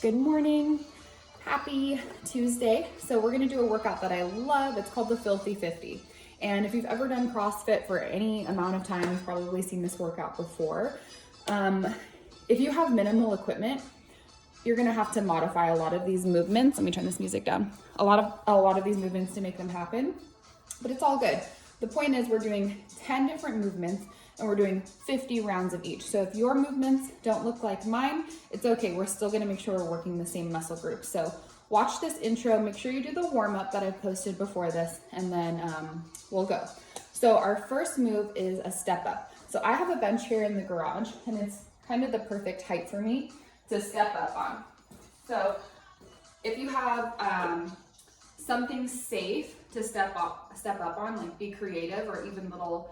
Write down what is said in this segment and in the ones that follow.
Good morning. Happy Tuesday. So we're gonna do a workout that I love. It's called the Filthy 50. And if you've ever done CrossFit for any amount of time, you've probably seen this workout before. If you have minimal equipment, you're gonna have to modify a lot of these movements. Let me turn this music down. A lot of these movements to make them happen, but it's all good. The point is we're doing 10 different movements and we're doing 50 rounds of each. So if your movements don't look like mine, it's okay. We're still gonna make sure we're working the same muscle groups. So watch this intro, make sure you do the warm up that I've posted before this, and then we'll go. So our first move is a step up. So I have a bench here in the garage and it's kind of the perfect height for me to step up on. So if you have something safe to step up on, like be creative, or even little,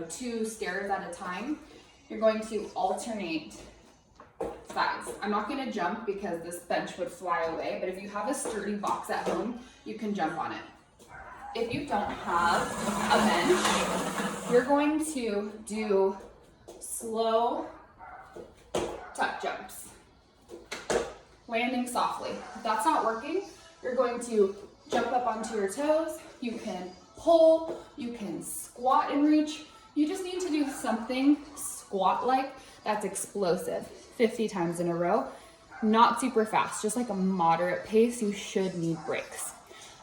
2 stairs at a time, you're going to alternate sides. I'm not going to jump because this bench would fly away, but if you have a sturdy box at home, you can jump on it. If you don't have a bench, you're going to do slow tuck jumps, landing softly. If that's not working, you're going to jump up onto your toes. You can pull, you can squat and reach. You just need to do something squat-like that's explosive 50 times in a row. Not super fast, just like a moderate pace. You should need breaks.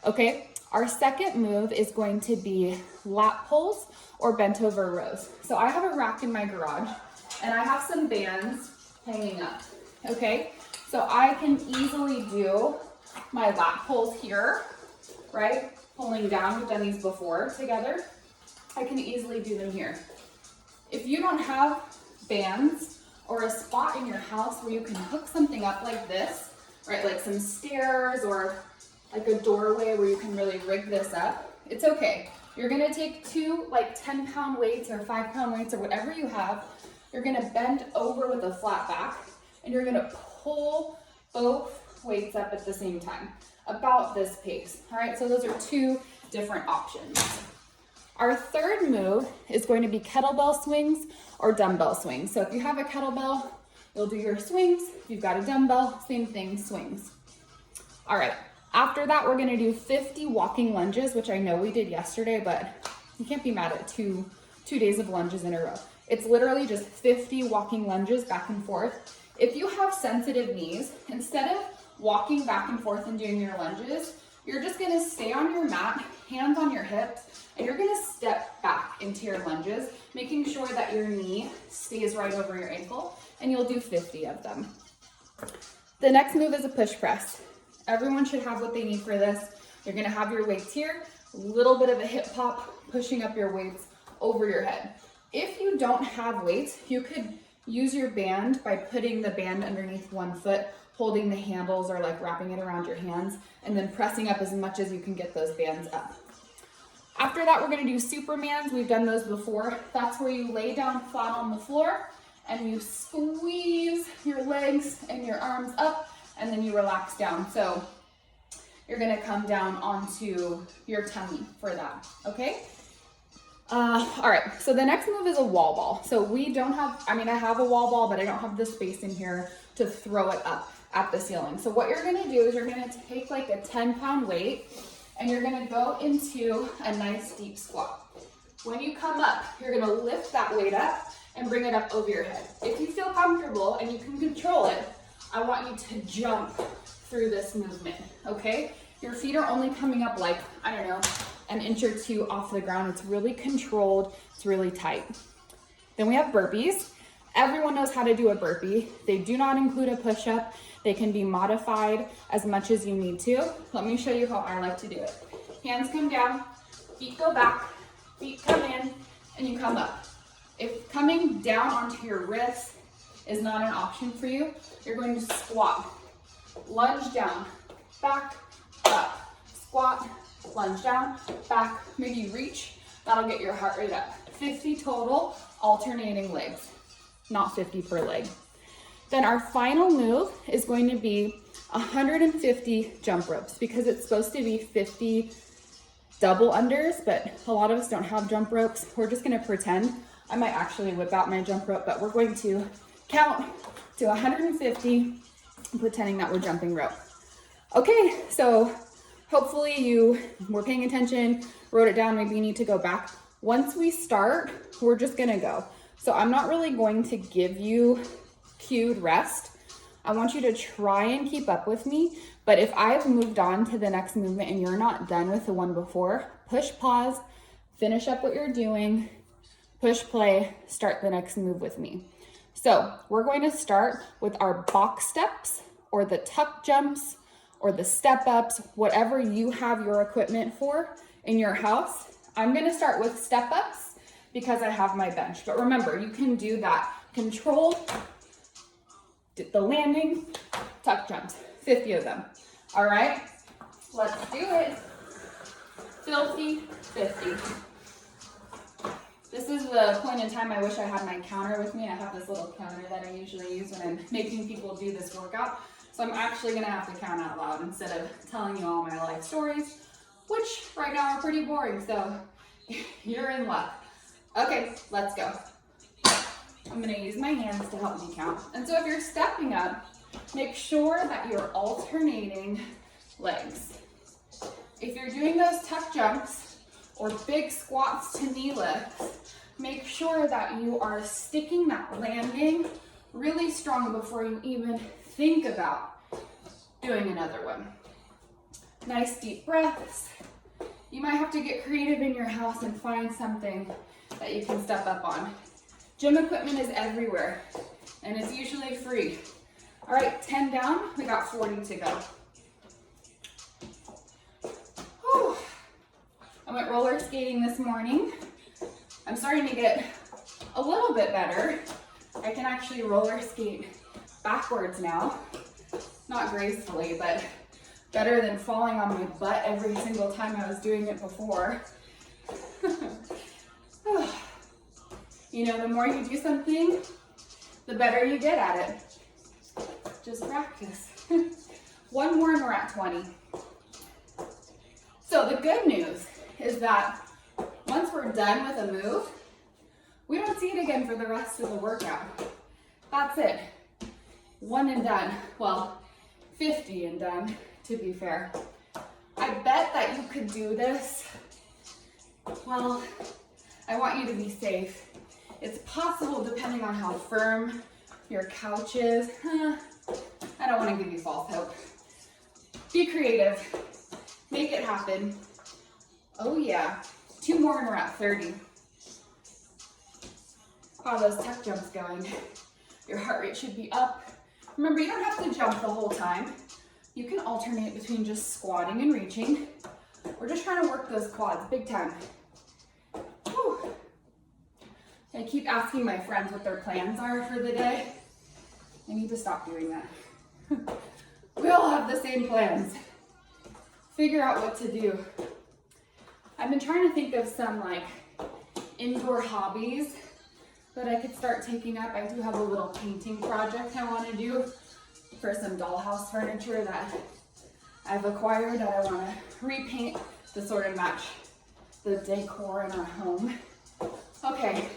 Okay, our second move is going to be lat pulls or bent over rows. So I have a rack in my garage and I have some bands hanging up, okay? So I can easily do my lat pulls here, right? Pulling down, we've done these before together. I can easily do them here. If you don't have bands or a spot in your house where you can hook something up like this, right? Like some stairs or like a doorway where you can really rig this up, it's okay. You're gonna take 2 10-pound weights or 5-pound weights or whatever you have. You're gonna bend over with a flat back and you're gonna pull both weights up at the same time, about this pace. All right, so those are 2 different options. Our third move is going to be kettlebell swings or dumbbell swings. So if you have a kettlebell, you'll do your swings. If you've got a dumbbell, same thing, swings. All right, after that, we're gonna do 50 walking lunges, which I know we did yesterday, but you can't be mad at two days of lunges in a row. It's literally just 50 walking lunges back and forth. If you have sensitive knees, instead of walking back and forth and doing your lunges, you're just gonna stay on your mat, hands on your hips, and you're gonna step back into your lunges, making sure that your knee stays right over your ankle, and you'll do 50 of them. The next move is a push press. Everyone should have what they need for this. You're gonna have your weights here, a little bit of a hip pop, pushing up your weights over your head. If you don't have weights, you could use your band by putting the band underneath one foot, holding the handles or wrapping it around your hands, and then pressing up as much as you can get those bands up. After that, we're gonna do Supermans. We've done those before. That's where you lay down flat on the floor and you squeeze your legs and your arms up, and then you relax down. So you're gonna come down onto your tummy for that, okay? All right, so the next move is a wall ball. So we don't have, I have a wall ball, but I don't have the space in here to throw it up at the ceiling. So what you're gonna do is you're gonna take a 10-pound weight and you're gonna go into a nice deep squat. When you come up, you're gonna lift that weight up and bring it up over your head. If you feel comfortable and you can control it, I want you to jump through this movement, okay? Your feet are only coming up an inch or 2 off the ground. It's really controlled, it's really tight. Then we have burpees. Everyone knows how to do a burpee. They do not include a push-up. They can be modified as much as you need to. Let me show you how I like to do it. Hands come down, feet go back, feet come in, and you come up. If coming down onto your wrists is not an option for you, you're going to squat, lunge down, back, up, squat, lunge down, back, maybe reach. That'll get your heart rate up. 50 total, alternating legs, not 50 per leg. Then our final move is going to be 150 jump ropes, because it's supposed to be 50 double unders, but a lot of us don't have jump ropes. We're just gonna pretend. I might actually whip out my jump rope, but we're going to count to 150 pretending that we're jumping rope. Okay, so hopefully you were paying attention, wrote it down, maybe you need to go back. Once we start, we're just gonna go. So I'm not really going to give you cued rest. I want you to try and keep up with me, but if I've moved on to the next movement and you're not done with the one before, push pause, finish up what you're doing, push play, start the next move with me. So we're going to start with our box steps or the tuck jumps or the step ups, whatever you have your equipment for in your house. I'm gonna start with step ups because I have my bench. But remember, you can do that control, the landing, tuck jumps, 50 of them. All right, let's do it. Filthy 50. This is the point in time I wish I had my counter with me. I have this little counter that I usually use when I'm making people do this workout. So I'm actually gonna have to count out loud instead of telling you all my life stories, which right now are pretty boring, so you're in luck. Okay, let's go. I'm gonna use my hands to help me count. And so if you're stepping up, make sure that you're alternating legs. If you're doing those tuck jumps or big squats to knee lifts, make sure that you are sticking that landing really strong before you even think about doing another one. Nice deep breaths. You might have to get creative in your house and find something that you can step up on. Gym equipment is everywhere and it's usually free. All right, 10 down, we got 40 to go. Whew. I went roller skating this morning. I'm starting to get a little bit better. I can actually roller skate backwards now. Not gracefully, but better than falling on my butt every single time I was doing it before. You know, the more you do something, the better you get at it. Just practice. One more and we're at 20. So the good news is that once we're done with a move, we don't see it again for the rest of the workout. That's it. One and done. Well, 50 and done, to be fair. I bet that you could do this. Well, I want you to be safe. It's possible depending on how firm your couch is. I don't want to give you false hope. Be creative. Make it happen. Oh yeah. 2 more and we're at 30. How are those tuck jumps going? Your heart rate should be up. Remember, you don't have to jump the whole time. You can alternate between just squatting and reaching. We're just trying to work those quads big time. Whew. I keep asking my friends what their plans are for the day. I need to stop doing that. We all have the same plans. Figure out what to do. I've been trying to think of some like indoor hobbies that I could start taking up. I do have a little painting project I want to do for some dollhouse furniture that I've acquired that I want to repaint to sort of match the decor in our home. Okay,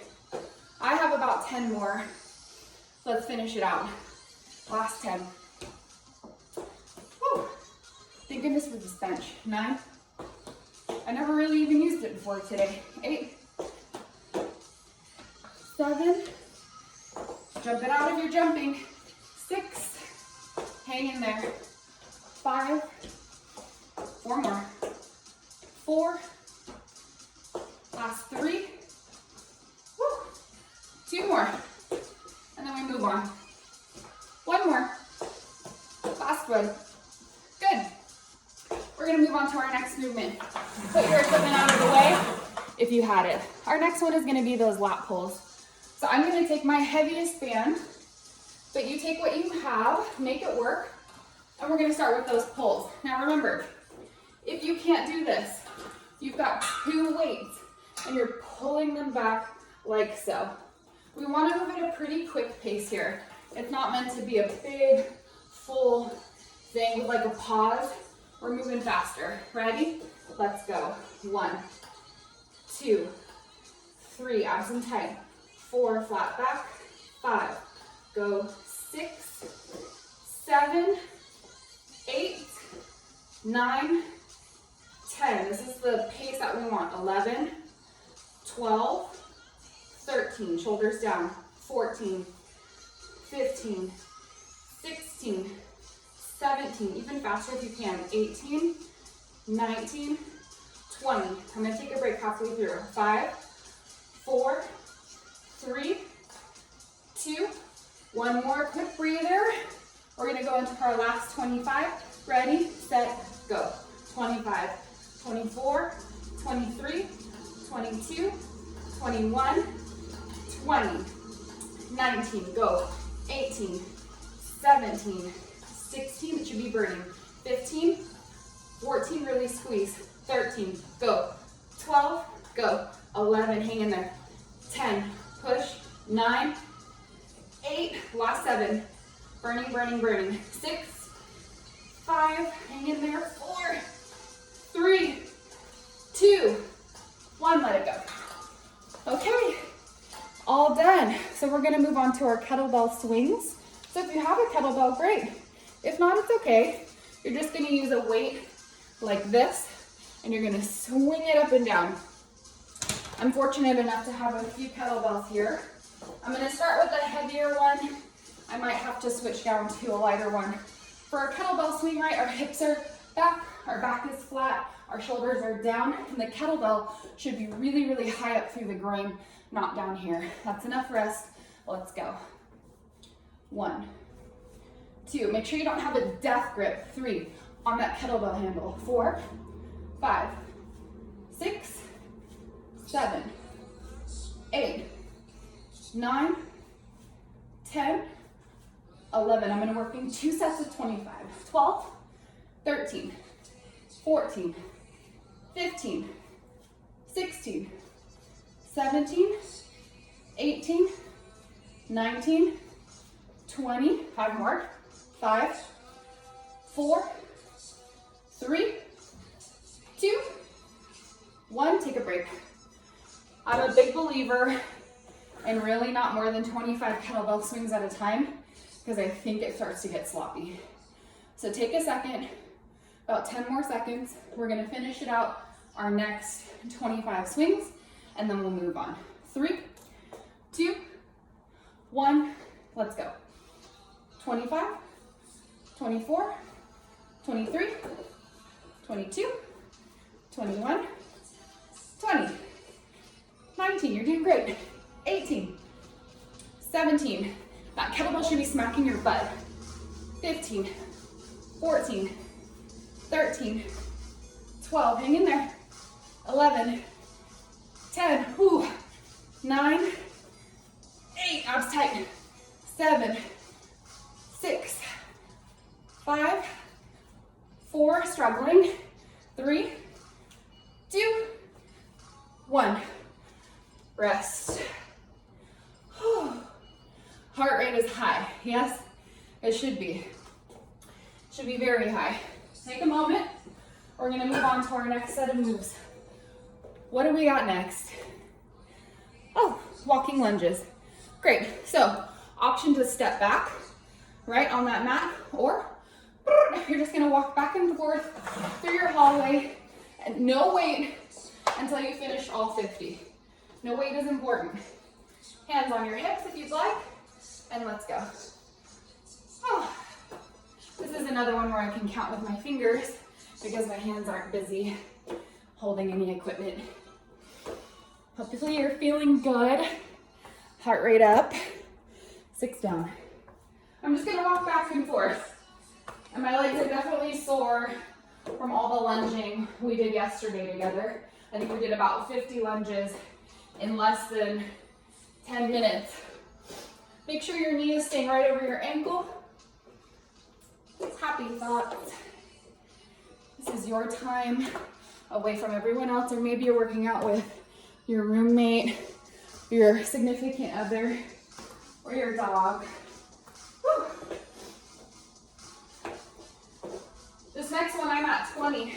I have about 10 more. Let's finish it out. Last 10. Whew. Thank goodness for this bench. 9. I never really even used it before today. 8. 7. Jump it out if you're jumping. 6. Hang in there. 5. 4 more. 4. Last 3. Woo. 2 more. And then we move on. 1 more. Last one. Good. We're gonna move on to our next movement. Put your equipment out of the way if you had it. Our next one is gonna be those lat pulls. So I'm gonna take my heaviest band, but you take what you have, make it work, and we're gonna start with those pulls. Now remember, if you can't do this, you've got 2 weights and you're pulling them back like so. We wanna move at a pretty quick pace here. It's not meant to be a big, full thing with like a pause. We're moving faster. Ready? Let's go. 1, 2, 3, abs and tight. 4, flat back. 5, go. 6, 7, 8, 9, 10. This is the pace that we want. 11, 12, 13, shoulders down. 14, 15, 16, 17, even faster if you can. 18, 19, 20. I'm gonna take a break halfway through. 5, 4, 3, 2, one more quick breather. We're gonna go into our last 25. Ready, set, go. 25, 24, 23, 22, 21, 20, 19, go. 18, 17, 16, it should be burning. 15, 14, really squeeze. 13, go. 12, go. 11, hang in there. 10, push. 9, 8, last 7, burning, burning, burning. 6, 5, hang in there. 4, 3, 2, 1, let it go. Okay, all done. So we're gonna move on to our kettlebell swings. So if you have a kettlebell, great. If not, it's okay. You're just gonna use a weight like this, and you're gonna swing it up and down. I'm fortunate enough to have a few kettlebells here. I'm gonna start with a heavier one. I might have to switch down to a lighter one. For our kettlebell swing, right, our hips are back, our back is flat, our shoulders are down, and the kettlebell should be really, really high up through the groin, not down here. That's enough rest. Let's go. 1, 2, make sure you don't have a death grip. 3, on that kettlebell handle. 4, 5, 6, 7, 8, 9, 10, 11. I'm gonna work in 2 sets of 25. 12, 13, 14, 15, 16, 17, 18, 19, 20, 5 more. 5, 4, 3, 2, 1, take a break. I'm a big believer in really not more than 25 kettlebell swings at a time, because I think it starts to get sloppy. So take a second, about 10 more seconds. We're gonna finish it out our next 25 swings, and then we'll move on. 3, 2, 1, let's go. 25, 24, 23, 22, 21, 20, 19, you're doing great. 18, 17, that kettlebell should be smacking your butt. 15, 14, 13, 12, hang in there. 11, 10, whew, 9, 8, abs tight. 7, 6, 5, 4, struggling. 3, 2, 1, rest. Heart rate is high, yes? It should be. Should be very high. Take a moment. We're gonna move on to our next set of moves. What do we got next? Oh, walking lunges. Great, so option to step back, right, on that mat, or you're just gonna walk back and forth through your hallway, and no weight until you finish all 50. No weight is important. Hands on your hips if you'd like, and let's go. Oh. This is another one where I can count with my fingers because my hands aren't busy holding any equipment. Hopefully you're feeling good. Heart rate up. 6 down. I'm just gonna walk back and forth. And my legs are definitely sore from all the lunging we did yesterday together. I think we did about 50 lunges in less than 10 minutes. Make sure your knee is staying right over your ankle. Happy thoughts. This is your time away from everyone else, or maybe you're working out with your roommate, your significant other, or your dog. Whew. This next one, I'm at 20.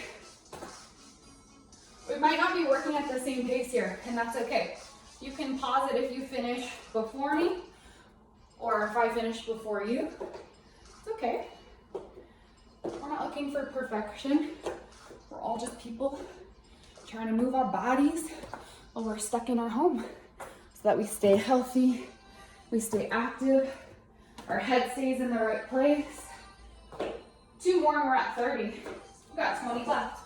We might not be working at the same pace here, and that's okay. You can pause it if you finish before me, or if I finish before you. It's okay. looking for perfection. We're all just people trying to move our bodies while we're stuck in our home so that we stay healthy, we stay active, our head stays in the right place. 2 more and we're at 30. We've got 20 left.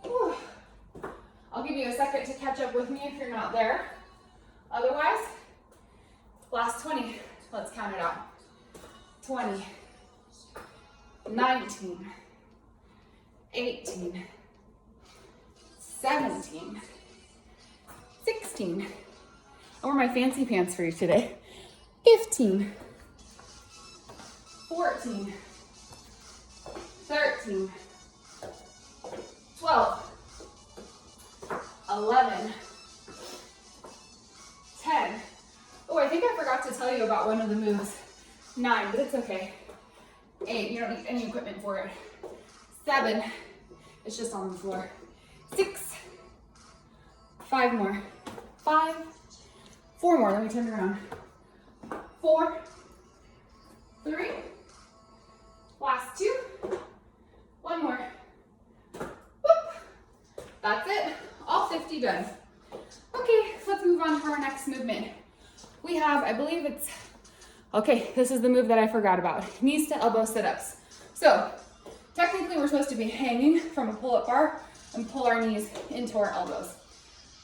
Whew. I'll give you a second to catch up with me if you're not there. Otherwise, last 20. Let's count it out. 20, 19, 18, 17, 16. I wore my fancy pants for you today. 15, 14, 13, 12, 11, 10. Oh, I think I forgot to tell you about one of the moves. 9, but it's okay. 8, you don't need any equipment for it. 7, it's just on the floor. 6, 5 more. 5, 4 more, let me turn it around. 4, 3, last 2, 1 more. Whoop. That's it, all 50 done. Okay, let's move on to our next movement. We have, I believe it's, okay, this is the move that I forgot about. Knees to elbow sit-ups. So, technically we're supposed to be hanging from a pull-up bar and pull our knees into our elbows.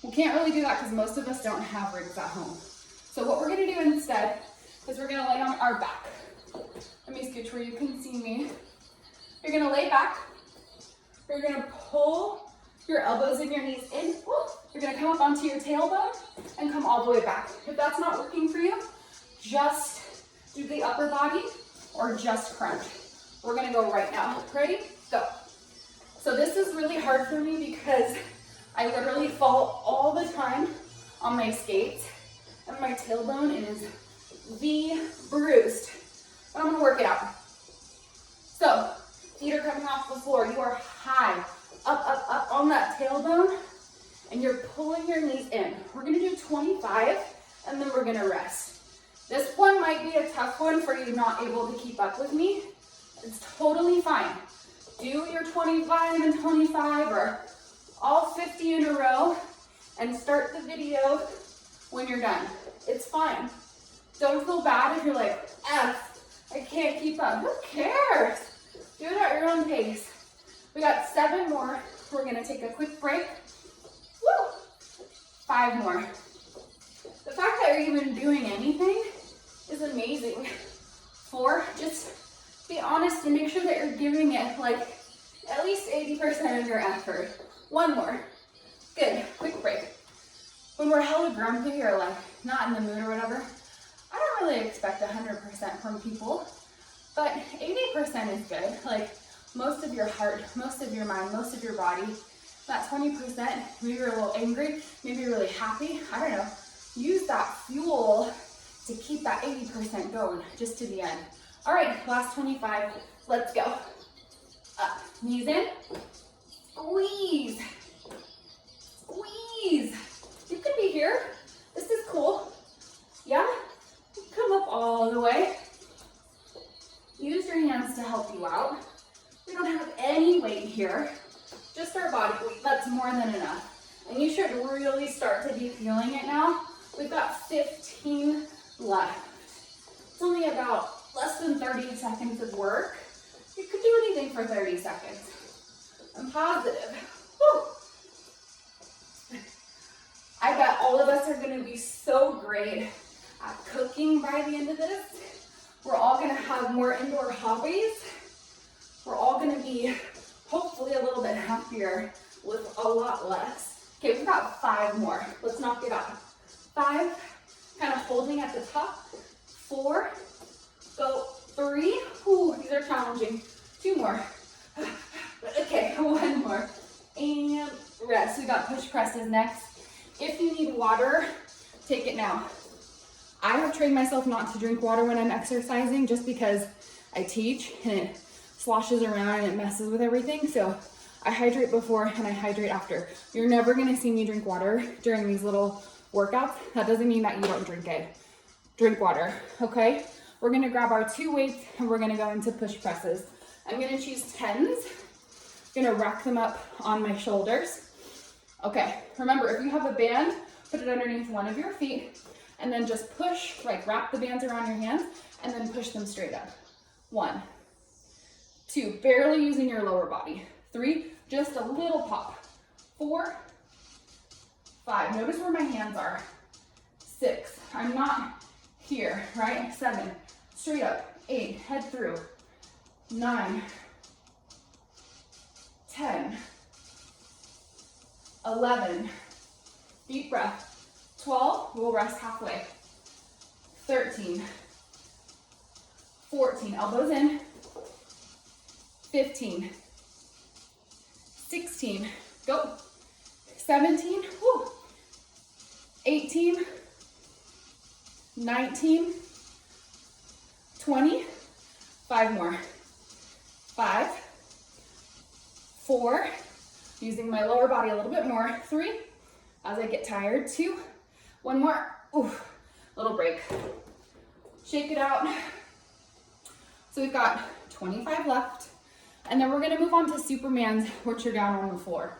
We can't really do that because most of us don't have rigs at home. So what we're gonna do instead is we're gonna lay on our back. Let me scooch where you can see me. You're gonna lay back. You're gonna pull your elbows and your knees in. You're gonna come up onto your tailbone and come all the way back. If that's not working for you, just do the upper body or just crunch. We're gonna go right now. Ready? Go. So this is really hard for me because I literally fall all the time on my skates and my tailbone is bruised. But I'm gonna work it out. So, feet are coming off the floor. You are high, up on that tailbone, and you're pulling your knees in. We're gonna do 25, and then we're gonna rest. This one might be a tough one for you not able to keep up with me. It's totally fine. Do your 25 and 25 or all 50 in a row and start the video when you're done. It's fine. Don't feel bad if you're like, I can't keep up. Who cares? Do it at your own pace. We got 7 more. We're gonna take a quick break. Woo! 5 more. The fact that you're even doing anything is amazing. 4, just be honest and make sure that you're giving it like at least 80% of your effort. 1 more. Good, quick break. When we're hella grumpy or like not in the mood or whatever, I don't really expect 100% from people, but 80% is good. Like most of your heart, most of your mind, most of your body. That 20%, maybe you're a little angry, maybe you're really happy, I don't know. Use that fuel to keep that 80% going just to the end. All right, last 25, let's go. Up, knees in, squeeze, squeeze. You could be here, this is cool. Yeah, come up all the way. Use your hands to help you out. We don't have any weight here, just our body weight, that's more than enough. And you should really start to be feeling it now. We've got 15 left. It's only about less than 30 seconds of work. You could do anything for 30 seconds. I'm positive. Woo. I bet all of us are gonna be so great at cooking by the end of this. We're all gonna have more indoor hobbies. We're all gonna be hopefully a little bit happier with a lot less. Okay, we've got 5 more. Let's knock it out. 5, kind of holding at the top. 4, go 3. Ooh, these are challenging. 2 more. Okay, 1 more. And rest. We got push presses next. If you need water, take it now. I have trained myself not to drink water when I'm exercising just because I teach and it sloshes around and it messes with everything. So I hydrate before and I hydrate after. You're never gonna see me drink water during these little workouts. That doesn't mean that you don't drink it. Drink water, okay? We're gonna grab our 2 weights and we're gonna go into push presses. I'm gonna choose 10s. I'm gonna rack them up on my shoulders. Okay, remember, if you have a band, put it underneath one of your feet, and then just push, like wrap the bands around your hands, and then push them straight up. 1, 2, barely using your lower body. 3, just a little pop. 4, 5, notice where my hands are. 6, I'm not here, right? 7, straight up. 8, head through. 9, 10, 11, deep breath. 12, we'll rest halfway. 13, 14, elbows in. 15, 16, go. 17, whoo. 18, 19, 20, 5 more. 5, 4, using my lower body a little bit more. 3, as I get tired. 2, 1 more. Ooh, little break. Shake it out. So we've got 25 left, and then we're gonna move on to Superman's, which are down on the floor.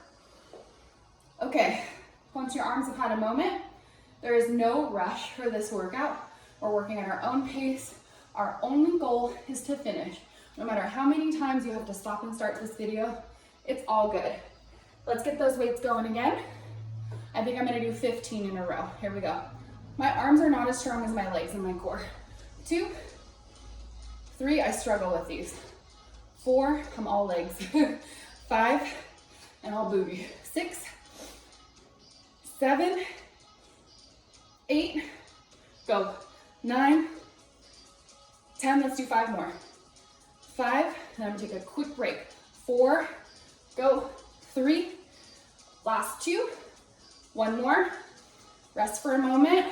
Okay, once your arms have had a moment, there is no rush for this workout. We're working at our own pace. Our only goal is to finish. No matter how many times you have to stop and start this video, it's all good. Let's get those weights going again. I think I'm gonna do 15 in a row. Here we go. My arms are not as strong as my legs and my core. 2, 3, I struggle with these. 4, I'm all legs. 5, and all booty. 6, 7, 8, go. 9, 10, let's do 5 more. 5, and I'm gonna take a quick break. 4, go. 3, last 2, 1 more. Rest for a moment.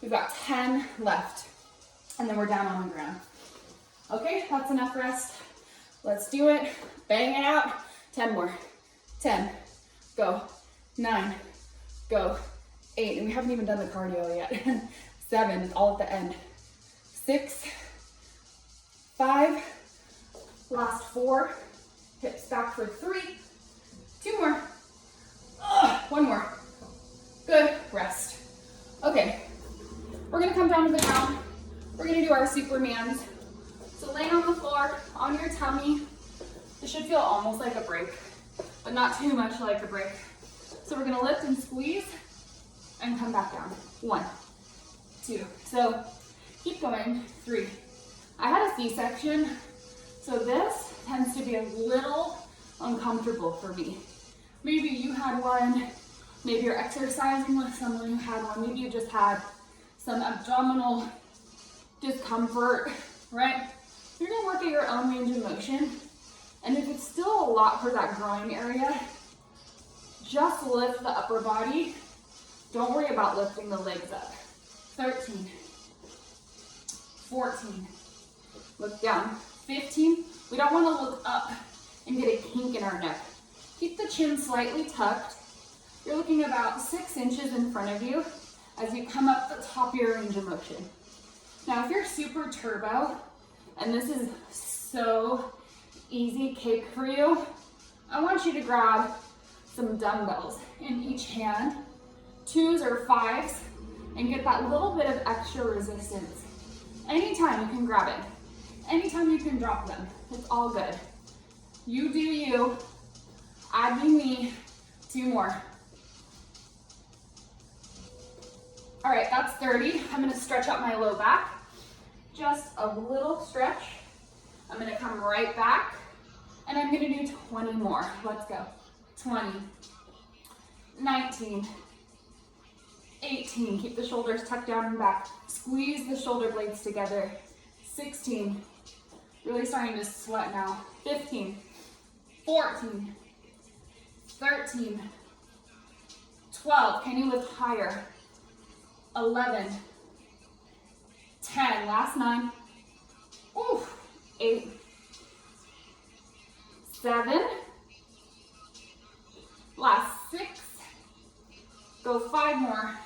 We've got 10 left, and then we're down on the ground. Okay, that's enough rest. Let's do it. Bang it out. 10 more. 10, go. 9, go. 8, and we haven't even done the cardio yet. 7, it's all at the end. 6, 5, last 4, hips back for 3, 2 more. 1 more. Good, rest. Okay, we're gonna come down to the ground. We're gonna do our Supermans. So laying on the floor, on your tummy. This should feel almost like a break, but not too much like a break. So we're gonna lift and squeeze and come back down. 1, 2, so keep going. 3. I had a C-section, so this tends to be a little uncomfortable for me. Maybe you had one, maybe you're exercising with someone who had one, maybe you just had some abdominal discomfort, right? You're gonna work at your own range of motion, and if it's still a lot for that groin area, just lift the upper body. Don't worry about lifting the legs up. 13, 14, look down. 15, we don't wanna look up and get a kink in our neck. Keep the chin slightly tucked. You're looking about 6 inches in front of you as you come up the top of your range of motion. Now, if you're super turbo, and this is so easy cake for you, I want you to grab some dumbbells in each hand, 2s or 5s, and get that little bit of extra resistance. Anytime you can grab it. Anytime you can drop them. It's all good. You do you. I do me. 2 more. All right, that's 30. I'm gonna stretch out my low back. Just a little stretch. I'm gonna come right back, and I'm gonna do 20 more. Let's go. 20, 19, 18. Keep the shoulders tucked down and back. Squeeze the shoulder blades together. 16. Really starting to sweat now. 15, 14, 13, 12. Can you lift higher? 11, 10. Last 9. Ooh. 8, 7. Last 6. Go 5 more.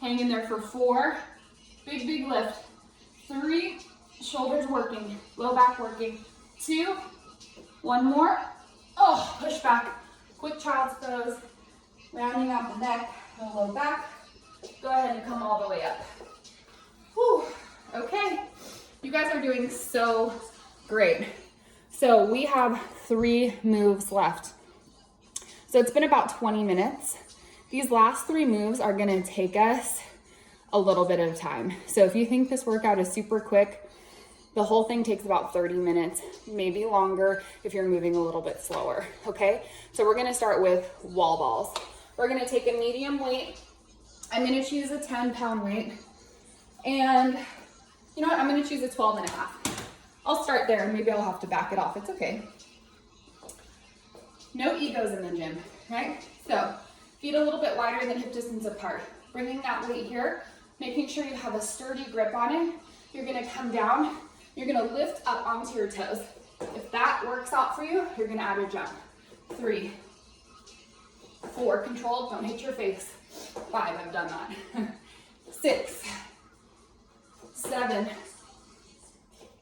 Hang in there for 4. Big, big lift. 3. Shoulders working. Low back working. 2, one more. Oh, push back. Quick child's pose. Rounding out the neck, the low back. Go ahead and come all the way up. Whew. Okay, you guys are doing so great. So we have 3 moves left. So it's been about 20 minutes. These last 3 moves are gonna take us a little bit of time. So if you think this workout is super quick, the whole thing takes about 30 minutes, maybe longer if you're moving a little bit slower, okay? So we're gonna start with wall balls. We're gonna take a medium weight. I'm gonna choose a 10-pound weight. And you know what, I'm gonna choose a 12.5. I'll start there and maybe I'll have to back it off, it's okay. No egos in the gym, right? So feet a little bit wider than hip distance apart. Bringing that weight here, making sure you have a sturdy grip on it. You're gonna come down, you're gonna lift up onto your toes. If that works out for you, you're gonna add a jump. 3, 4, controlled, don't hit your face. 5, I've done that. 6, 7,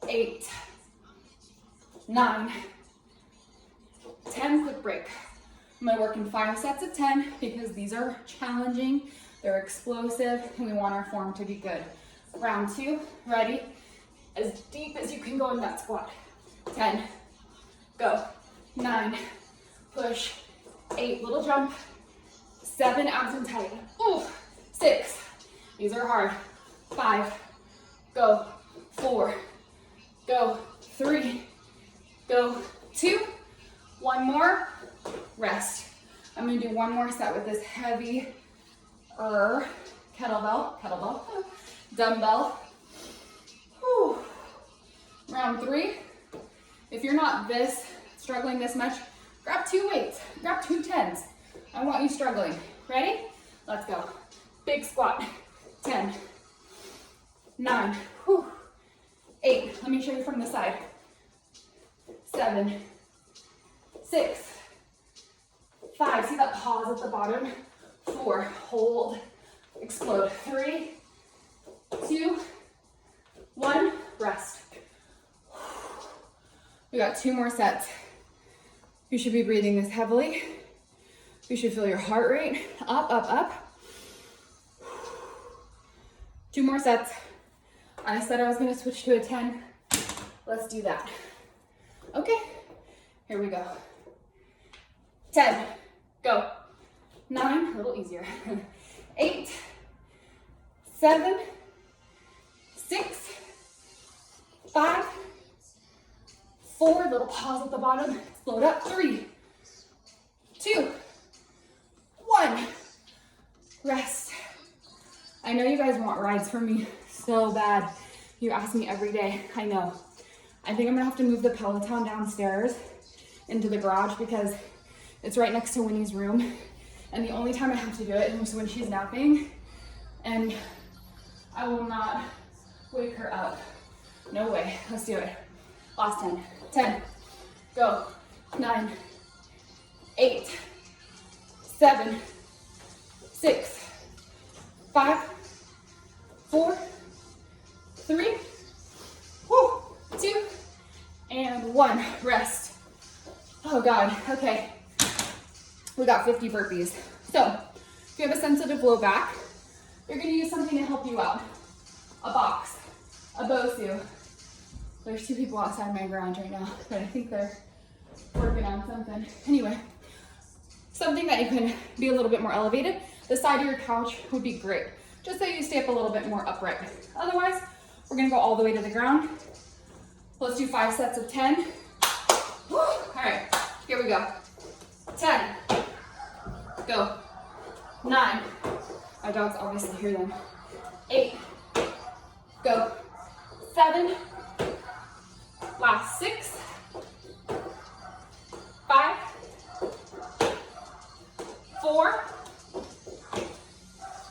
8, 9, 10, quick break. I'm gonna work in 5 sets of 10 because these are challenging, they're explosive, and we want our form to be good. Round 2, ready? As deep as you can go in that squat. 10, go. 9, push. 8, little jump. 7, abs and tight. Ooh, 6, these are hard. 5, go. 4, go. 3, go. 2, one more, rest. I'm gonna do one more set with this heavy kettlebell, dumbbell. Whew. Round 3. If you're not struggling this much, grab 2 weights, grab 2 10s. I want you struggling. Ready? Let's go. Big squat. 10, 9, whew. 8, let me show you from the side. 7, 6, 5, see that pause at the bottom? 4, hold, explode. 3, 2, 1, rest. We got 2 more sets. You should be breathing this heavily. You should feel your heart rate up, up, up. 2 more sets. I said I was gonna switch to a 10. Let's do that. Okay, here we go. 10, go. 9, a little easier. 8, 7, 6, 5, 4, little pause at the bottom, explode up. 3, 2, 1, rest. I know you guys want rides from me so bad. You ask me every day, I know. I think I'm gonna have to move the Peloton downstairs into the garage because it's right next to Winnie's room. And the only time I have to do it is when she's napping, and I will not wake her up. No way, let's do it. Last 10, 10, go. 9, 8, 7, 6, 5, 4, 3, 2, and 1, rest. Oh God, okay. We got 50 burpees. So, if you have a sensitive low back, you're gonna use something to help you out. A box, a BOSU. There's 2 people outside my garage right now, but I think they're working on something. Anyway, something that you can be a little bit more elevated. The side of your couch would be great, just so you stay up a little bit more upright. Otherwise, we're gonna go all the way to the ground. Let's do 5 sets of 10. Woo. All right, here we go. 10, go. 9, my dogs obviously hear them. 8, go. 7, last 6, 5, 4,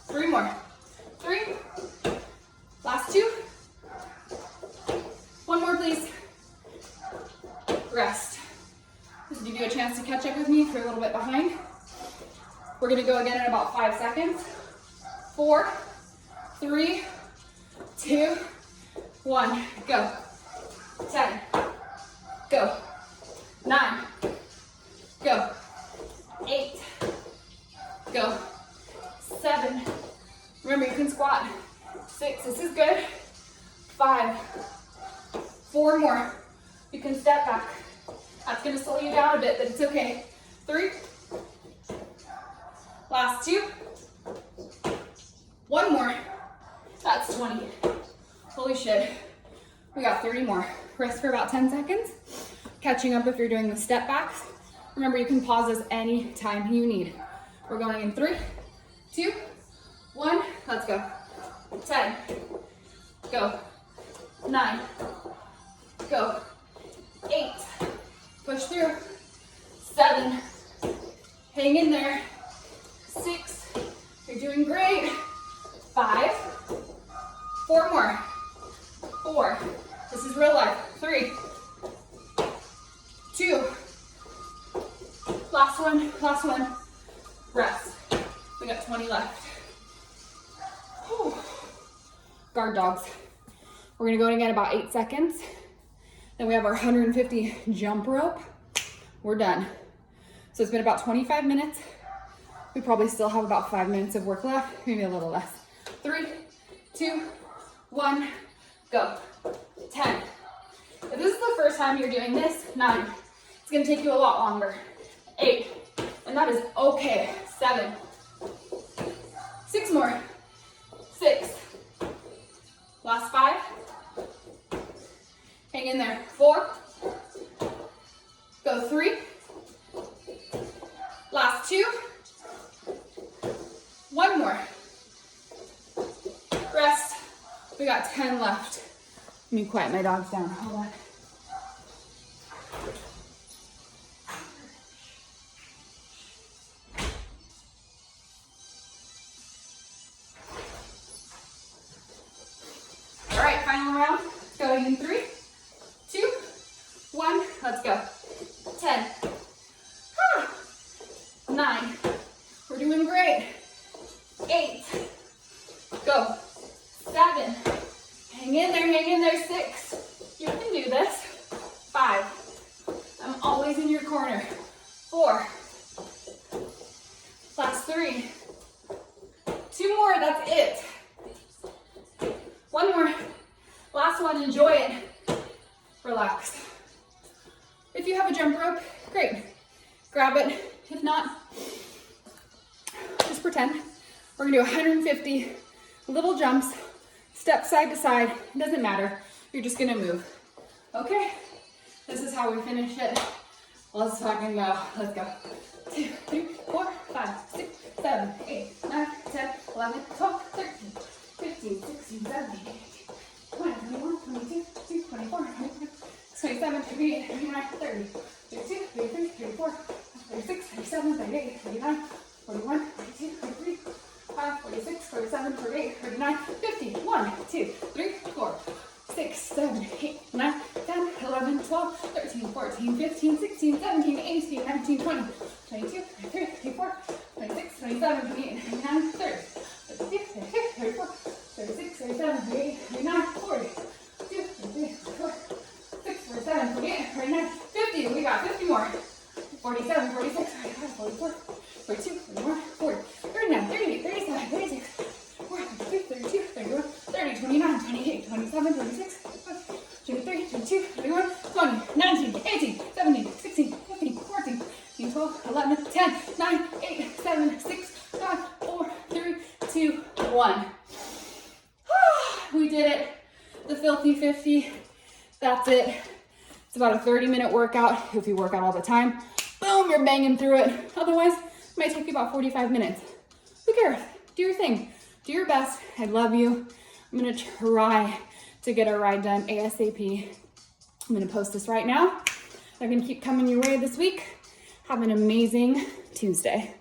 3 more. 3, last 2. 1 more, please. Rest. This will give you a chance to catch up with me if you're a little bit behind. We're gonna go again in about 5 seconds. 4, 3, 2, 1, go. 10, go. 9, go. 8, go. 7, remember you can squat. 6, this is good. 5, 4 more. You can step back. That's gonna slow you down a bit, but it's okay. 3, last 2, 1 more. That's 20. Holy shit. We got 30 more. Rest for about 10 seconds. Catching up if you're doing the step backs. Remember, you can pause this any time you need. We're going in 3, 2, 1. Let's go. 10, go. 9, go. 8, push through. 7, hang in there. 6, you're doing great. 5, 4 more. 4, this is real life. 3, 2, last one, rest. We got 20 left. Whew. Guard dogs. We're gonna go in again about 8 seconds. Then we have our 150 jump rope. We're done. So it's been about 25 minutes. We probably still have about 5 minutes of work left, maybe a little less. 3, 2, 1, go. 10. If this is the first time you're doing this, 9. It's gonna take you a lot longer. 8, and that is okay. 7, 6 more. 6, last 5. Hang in there. 4, go. 3, last 2, 1 more. Rest. We got 10 left. Let me quiet my dogs down. Hold on. All right, final round. Going in 3, 2, 1. Let's go. 10. 9. We're doing great. 8. Go. 7. Hang in there. 6. You can do this. 5. I'm always in your corner. 4. Last 3. 2 more, that's it. 1 more. Last one, enjoy it. Relax. If you have a jump rope, great. Grab it. If not, just pretend. We're gonna do 150 little jumps, step side to side. It doesn't matter. You're just gonna move. Okay? This is how we finish it. Let's fucking go. Let's go. 2, 3, 4, 5, 6, 7, 8, 9, 10, 11, 12, 13, 15, 16, 17, 18, 20, 21, 22, 23, 24, 25, 27, 28, 29, 30, 32, 33, 34, 36, 37, 38, 39, 41, 42, 43, 45, 46, 47, 48, 49, 50, 1, 2, 3, 4, 6, 7, 8, 9, 10, 11, 12, 13, 14, 15, 16, 17, 18, 19, 20, 22, 23, 24, 26, 27, 28, 29, 30, 32, 33, 34, 36, 37, 38, 39, 40, 42, 43, 44, 46, 47, 48, 49, 50. We got 50 more. 47, 46, 45, 44, 42, 41, 40, 39, 38, 37, 36, 43, 32, 31, 30, 29, 28, 27, 26, 23, 22, 21, 20, 19, 18, 17, 16, 15, 14, 15, 12, 11, 10, 9, 8, 7, 6, 5, 4, 3, 2, 1. We did it. The Filthy 50. That's it. It's about a 30-minute workout. If you work out all the time, boom, you're banging through it. Otherwise, it might take you about 45 minutes. Who cares? Do your thing. Do your best. I love you. I'm gonna try to get a ride done ASAP. I'm gonna post this right now. They're gonna keep coming your way this week. Have an amazing Tuesday.